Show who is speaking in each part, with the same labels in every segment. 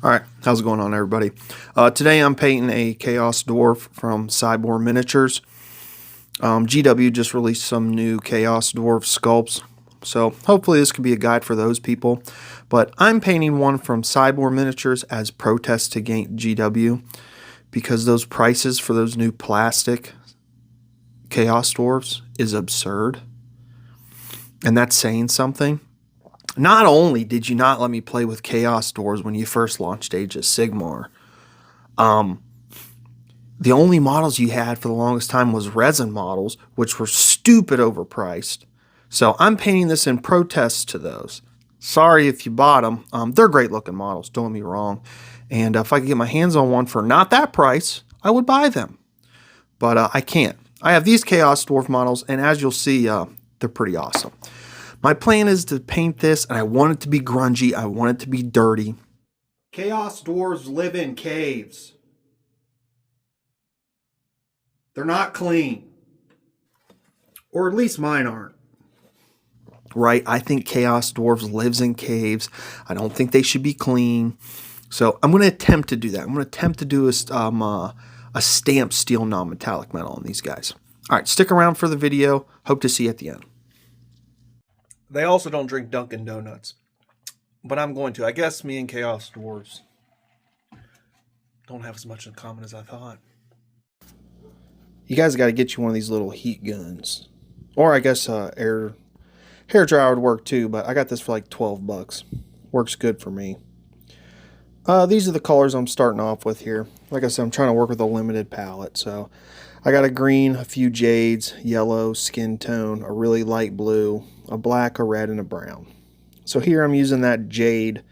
Speaker 1: Alright, how's it going on, everybody? Today I'm painting a Chaos Dwarf from Scibor Miniatures. GW just released some new Chaos Dwarf sculpts, so hopefully this could be a guide for those people. But I'm painting one from Scibor Miniatures as protest against GW, because those prices for those new plastic Chaos Dwarfs is absurd. And that's saying something. Not only did you not let me play with Chaos Dawrves when you first launched Age of Sigmar, the only models you had for the longest time was resin models, which were stupid overpriced. So I'm painting this in protest to those. Sorry if you bought them. They're great looking models, don't get me wrong. And if I could get my hands on one for not that price, I would buy them. But I can't. I have these Chaos Dwarf models, and as you'll see, they're pretty awesome. My plan is to paint this, and I want it to be grungy. I want it to be dirty. Chaos Dwarves live in caves. They're not clean. Or at least mine aren't. Right? I think Chaos Dwarves lives in caves. I don't think they should be clean. So I'm going to attempt to do that. I'm going to attempt to do a stamped steel non-metallic metal on these guys. All right, stick around for the video. Hope to see you at the end. They also don't drink Dunkin' Donuts, but I'm going to. I guess me and Chaos Dawrves don't have as much in common as I thought. You guys got to get you one of these little heat guns, or I guess hair dryer would work too. But I got this for like 12 bucks. Works good for me. These are the colors I'm starting off with here. Like I said, I'm trying to work with a limited palette, so I got a green, a few jades, yellow, skin tone, a really light blue, a black, a red, and a brown. So here I'm using that jade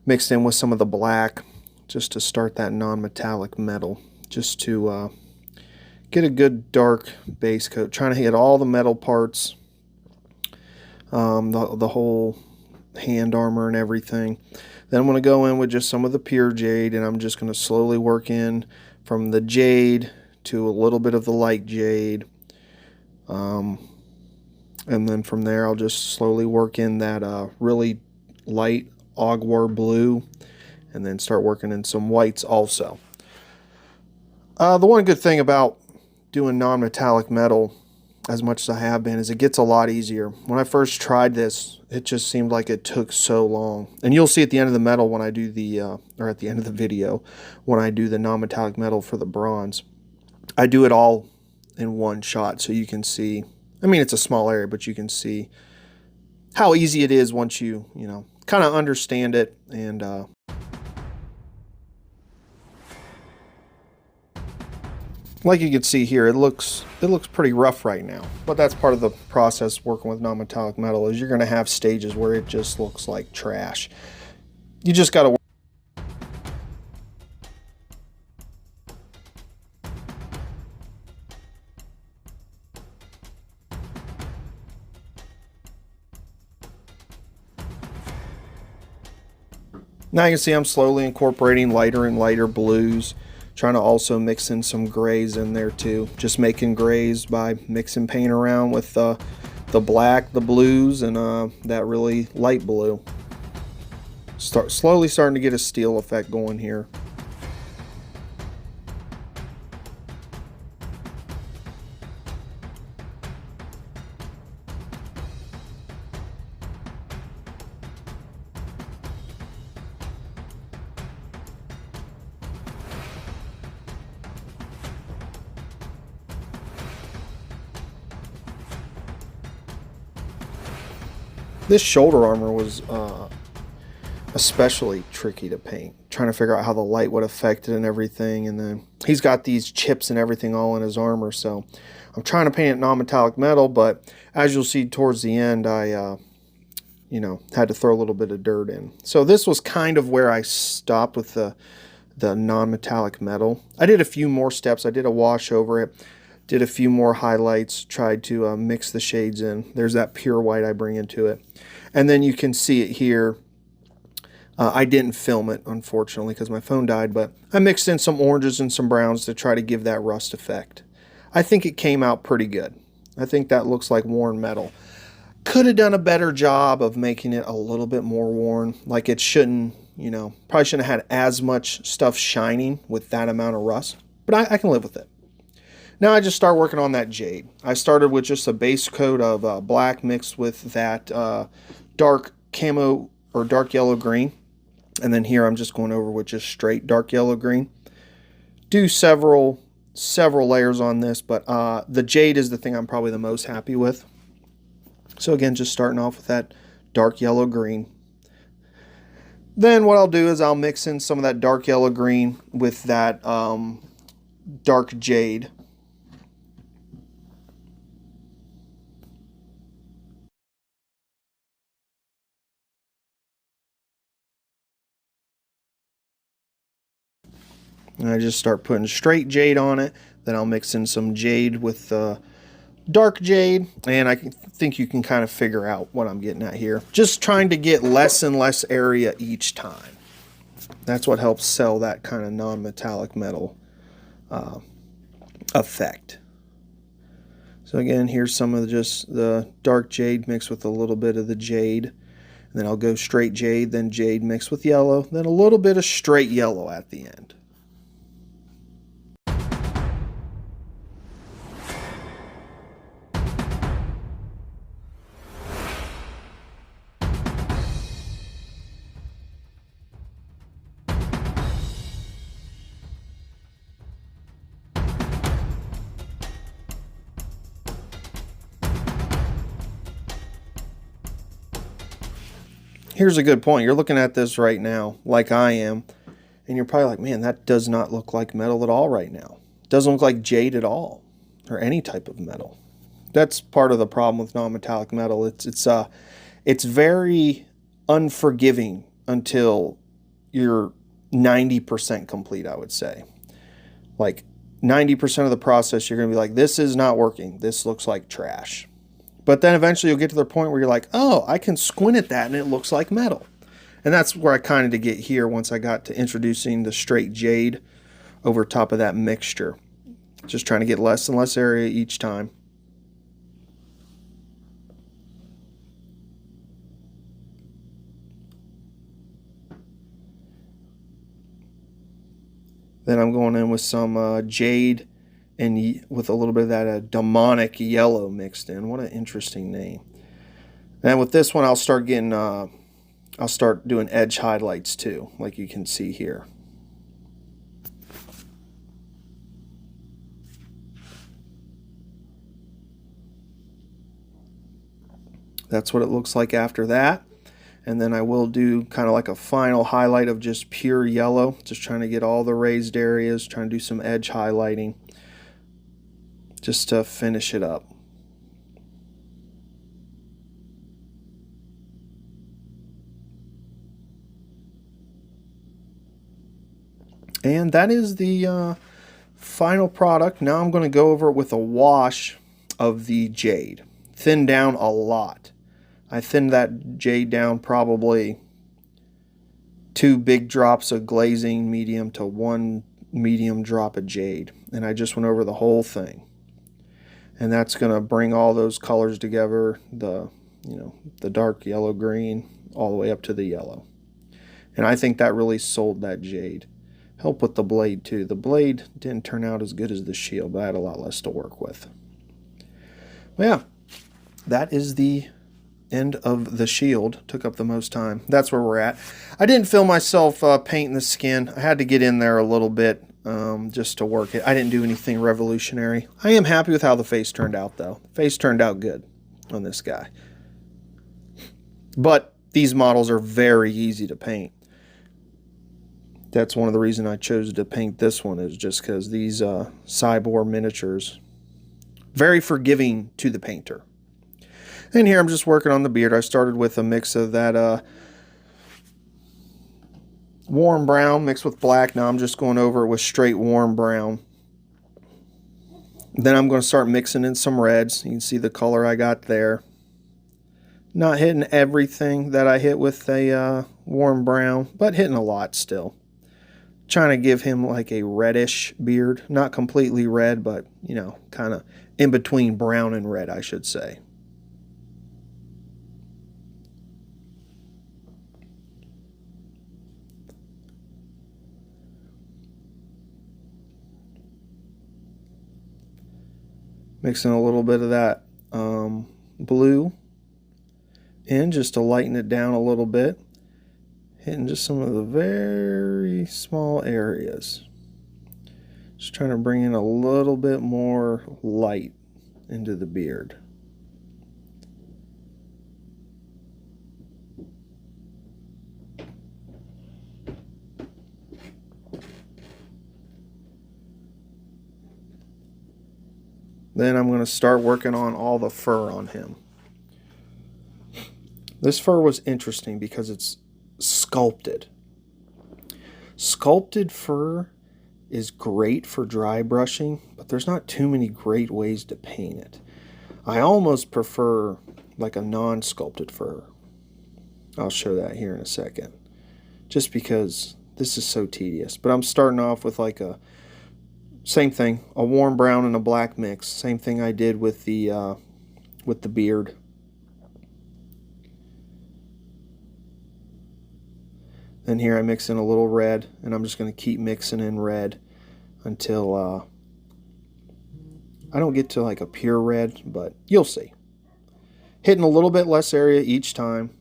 Speaker 1: mixed in with some of the black just to start that non-metallic metal, just to get a good dark base coat, trying to hit all the metal parts, the whole hand armor and everything. Then I'm going to go in with just some of the pure jade, and I'm just going to slowly work in from the jade to a little bit of the light jade. And then from there, I'll just slowly work in that really light Ogwar blue, and then start working in some whites also. The one good thing about doing non-metallic metal, as much as I have been, is it gets a lot easier. When I first tried this, it just seemed like it took so long. And you'll see at the end of the metal when I do the, or at the end of the video, when I do the non-metallic metal for the bronze, I do it all in one shot so you can see. I mean, it's a small area, but you can see how easy it is once you kind of understand it. And like you can see here, it looks pretty rough right now. But that's part of the process working with non-metallic metal, is you're going to have stages where it just looks like trash. You just got to Now you can see I'm slowly incorporating lighter and lighter blues, trying to also mix in some grays in there too. Just making grays by mixing paint around with the black, the blues, and that really light blue. Slowly starting to get a steel effect going here. This shoulder armor was especially tricky to paint, trying to figure out how the light would affect it and everything. And then he's got these chips and everything all in his armor, so I'm trying to paint it non-metallic metal, but as you'll see towards the end, I had to throw a little bit of dirt in. So this was kind of where I stopped with the non-metallic metal. I did a few more steps. I did a wash over it, did a few more highlights, tried to mix the shades in. There's that pure white I bring into it. And then you can see it here. I didn't film it, unfortunately, because my phone died, but I mixed in some oranges and some browns to try to give that rust effect. I think it came out pretty good. I think that looks like worn metal. Could have done a better job of making it a little bit more worn. Like, it shouldn't You know, probably shouldn't have had as much stuff shining with that amount of rust, but I can live with it. Now I just start working on that jade. I started with just a base coat of black mixed with that dark camo or dark yellow green. And then here I'm just going over with just straight dark yellow green. Do several layers on this, but the jade is the thing I'm probably the most happy with. So again, just starting off with that dark yellow green. Then what I'll do is I'll mix in some of that dark yellow green with that dark jade. And I just start putting straight jade on it. Then I'll mix in some jade with dark jade. And I think you can kind of figure out what I'm getting at here. Just trying to get less and less area each time. That's what helps sell that kind of non-metallic metal effect. So again, here's some of just the dark jade mixed with a little bit of the jade. And then I'll go straight jade, then jade mixed with yellow, then a little bit of straight yellow at the end. Here's a good point. You're looking at this right now, like I am, and you're probably like, man, that does not look like metal at all right now. It doesn't look like jade at all, or any type of metal. That's part of the problem with non-metallic metal. It's very unforgiving until you're 90% complete, I would say. Like 90% of the process, you're going to be like, this is not working. This looks like trash. But then eventually you'll get to the point where you're like, oh, I can squint at that and it looks like metal. And that's where I kind of did get here once I got to introducing the straight jade over top of that mixture. Just trying to get less and less area each time. Then I'm going in with some jade and with a little bit of that demonic yellow mixed in. What an interesting name. And with this one, I'll start doing edge highlights too, like you can see here. That's what it looks like after that. And then I will do kind of like a final highlight of just pure yellow, just trying to get all the raised areas, trying to do some edge highlighting, just to finish it up. And that is the final product. Now I'm going to go over it with a wash of the jade. Thin down a lot. I thinned that jade down probably 2 big drops of glazing medium to 1 medium drop of jade. And I just went over the whole thing. And that's going to bring all those colors together, the dark yellow green all the way up to the yellow. And I think that really sold that jade. Help with the blade too. The blade didn't turn out as good as the shield, but I had a lot less to work with. Well, yeah, that is the end of the shield. Took up the most time. That's where we're at. I didn't feel myself painting the skin. I had to get in there a little bit just to work it. I didn't do anything revolutionary. I am happy with how the face turned out, though. The face turned out good on this guy. But these models are very easy to paint. That's one of the reasons I chose to paint this one, is just because these Scibor Miniatures, very forgiving to the painter. And here I'm just working on the beard. I started with a mix of that warm brown mixed with black. Now I'm just going over it with straight warm brown. Then I'm going to start mixing in some reds. You can see the color I got there. Not hitting everything that I hit with a warm brown, but hitting a lot still. Trying to give him like a reddish beard. Not completely red, but, you know, kind of in between brown and red, I should say. Mixing a little bit of that blue in just to lighten it down a little bit. Hitting just some of the very small areas. Just trying to bring in a little bit more light into the beard. Then I'm going to start working on all the fur on him. This fur was interesting because it's sculpted. Sculpted fur is great for dry brushing, but there's not too many great ways to paint it. I almost prefer like a non-sculpted fur. I'll show that here in a second. Just because this is so tedious. But I'm starting off with like a same thing, a warm brown and a black mix. Same thing I did with the beard. Then here I mix in a little red, and I'm just going to keep mixing in red until I don't get to like a pure red, but you'll see. Hitting a little bit less area each time.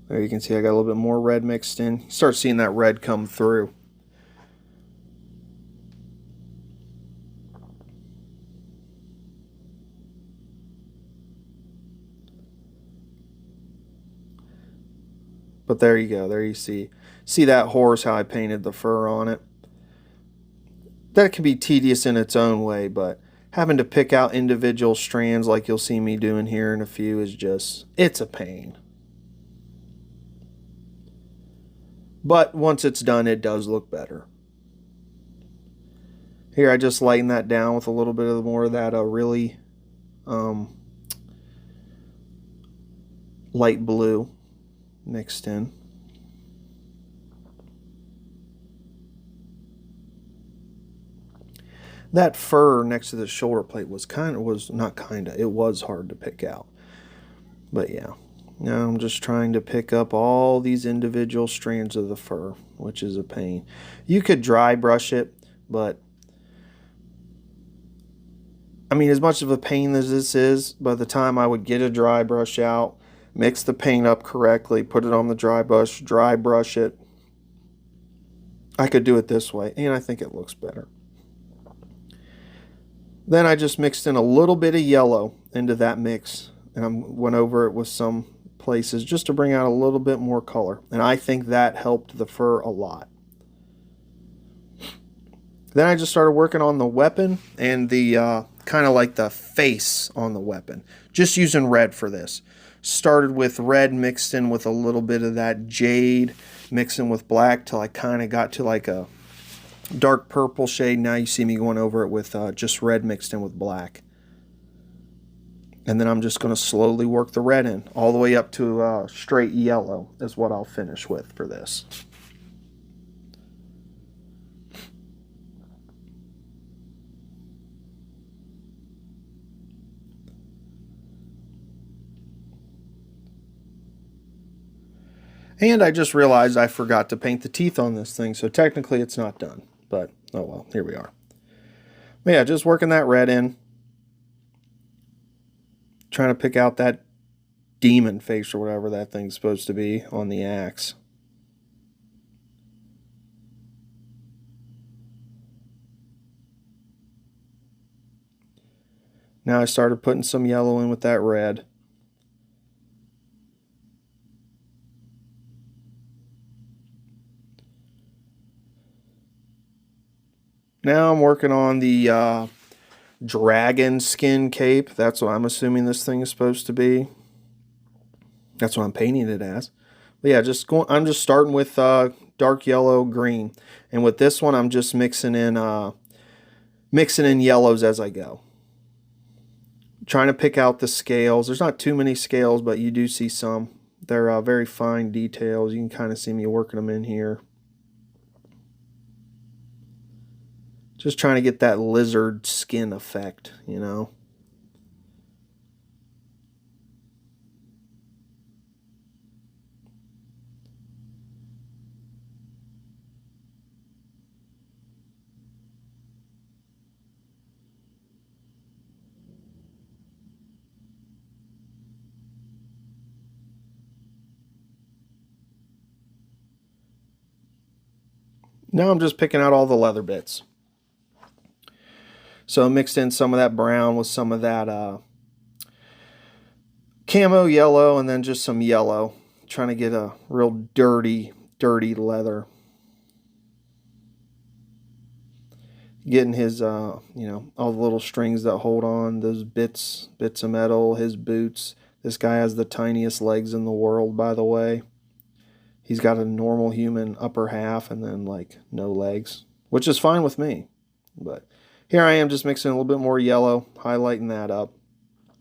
Speaker 1: There you can see I got a little bit more red mixed in. You start seeing that red come through. But there you go. There you see. See that horse, how I painted the fur on it. That can be tedious in its own way, but having to pick out individual strands like you'll see me doing here in a few is just, it's a pain. But once it's done, it does look better. Here I just lighten that down with a little bit of more of that really light blue mixed in. That fur next to the shoulder plate was it was hard to pick out. But yeah. Now I'm just trying to pick up all these individual strands of the fur, which is a pain. You could dry brush it, but I mean, as much of a pain as this is, by the time I would get a dry brush out, mix the paint up correctly, put it on the dry brush it, I could do it this way, and I think it looks better. Then I just mixed in a little bit of yellow into that mix, and I went over it with some places just to bring out a little bit more color, and I think that helped the fur a lot. Then I just started working on the weapon and the kind of like the face on the weapon, just using red for this. Started with red mixed in with a little bit of that jade, mixing with black till I kind of got to like a dark purple shade. Now you see me going over it with just red mixed in with black. And then I'm just going to slowly work the red in, all the way up to straight yellow is what I'll finish with for this. And I just realized I forgot to paint the teeth on this thing, so technically it's not done. But, oh well, here we are. But yeah, just working that red in. Trying to pick out that demon face or whatever that thing's supposed to be on the axe. Now I started putting some yellow in with that red. Now I'm working on the dragon skin cape. That's what I'm assuming this thing is supposed to be. That's what I'm painting it as. But yeah, I'm just starting with dark yellow, green, and with this one I'm just mixing in yellows as I go. Trying to pick out the scales. There's not too many scales, but you do see some. They're very fine details. You can kind of see me working them in here. Just trying to get that lizard skin effect, you know. Now I'm just picking out all the leather bits. So I mixed in some of that brown with some of that camo yellow, and then just some yellow. Trying to get a real dirty leather. Getting his, you know, all the little strings that hold on, those bits of metal, his boots. This guy has the tiniest legs in the world, by the way. He's got a normal human upper half and then like no legs, which is fine with me. But here I am just mixing a little bit more yellow, highlighting that up.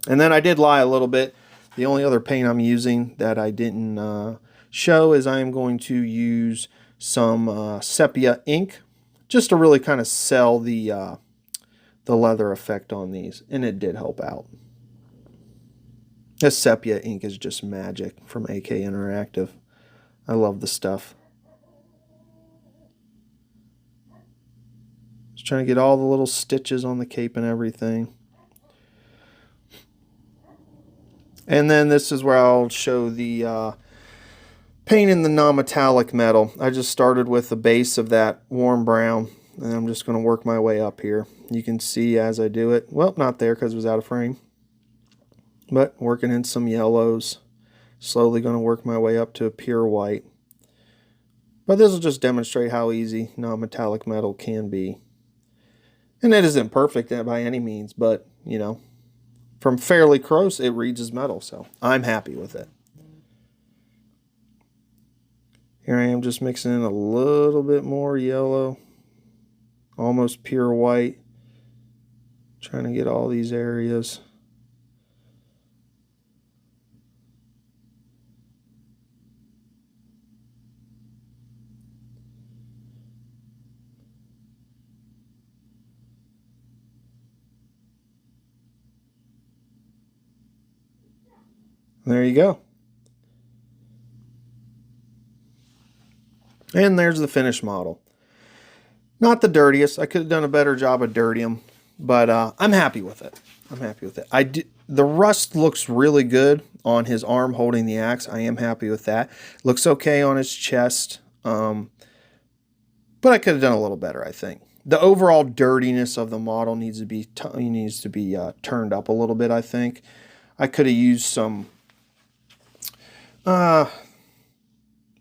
Speaker 1: And then I did lie a little bit. The only other paint I'm using that I didn't show is I am going to use some sepia ink just to really kind of sell the leather effect on these. And it did help out. This sepia ink is just magic from AK Interactive. I love the stuff. Just trying to get all the little stitches on the cape and everything. And then this is where I'll show the paint in the non-metallic metal. I just started with the base of that warm brown, and I'm just going to work my way up here. You can see as I do it. Well, not there because it was out of frame. But working in some yellows. Slowly going to work my way up to a pure white. But this will just demonstrate how easy non-metallic metal can be. And it isn't perfect by any means, but, you know, from fairly close, it reads as metal, so I'm happy with it. Here I am just mixing in a little bit more yellow, almost pure white, trying to get all these areas. There you go. And there's the finished model. Not the dirtiest. I could have done a better job of dirtying them, but I'm happy with it. I'm happy with it. The rust looks really good on his arm holding the axe. I am happy with that. Looks okay on his chest, but I could have done a little better, I think. The overall dirtiness of the model needs to be turned up a little bit, I think. I could have used some... I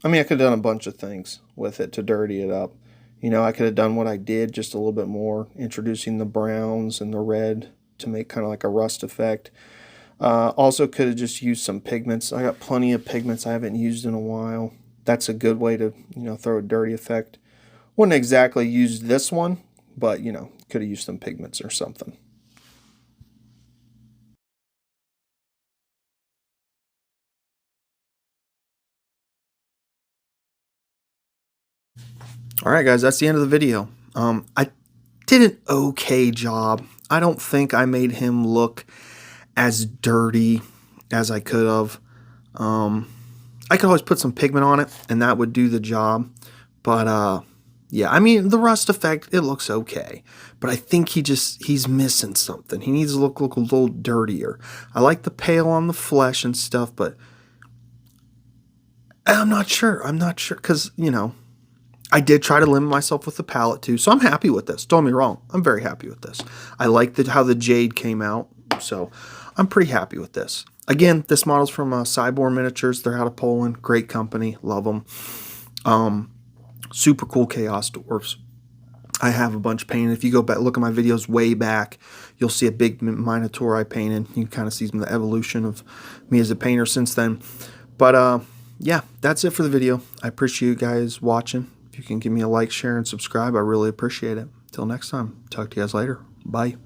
Speaker 1: mean, I could have done a bunch of things with it to dirty it up. You know, I could have done what I did, just a little bit more, introducing the browns and the red to make kind of like a rust effect. Also could have just used some pigments. I got plenty of pigments I haven't used in a while. That's a good way to, you know, throw a dirty effect. Wouldn't exactly use this one, but, you know, could have used some pigments or something. Alright guys, that's the end of the video. I did an okay job. I don't think I made him look as dirty as I could have. I could always put some pigment on it and that would do the job. But yeah, I mean the rust effect, it looks okay. But I think he's missing something. He needs to look a little dirtier. I like the pale on the flesh and stuff, but I'm not sure. I'm not sure because, you know, I did try to limit myself with the palette too, so I'm happy with this. Don't get me wrong, I'm very happy with this. I like how the jade came out, so I'm pretty happy with this. Again, this model's from Scibor Miniatures. They're out of Poland. Great company. Love them. Super cool Chaos Dawrves. I have a bunch painted. If you go back, look at my videos way back, you'll see a big Minotaur I painted. You can kind of see the evolution of me as a painter since then. But yeah, that's it for the video. I appreciate you guys watching. If you can give me a like, share, and subscribe, I really appreciate it. Till next time, talk to you guys later. Bye.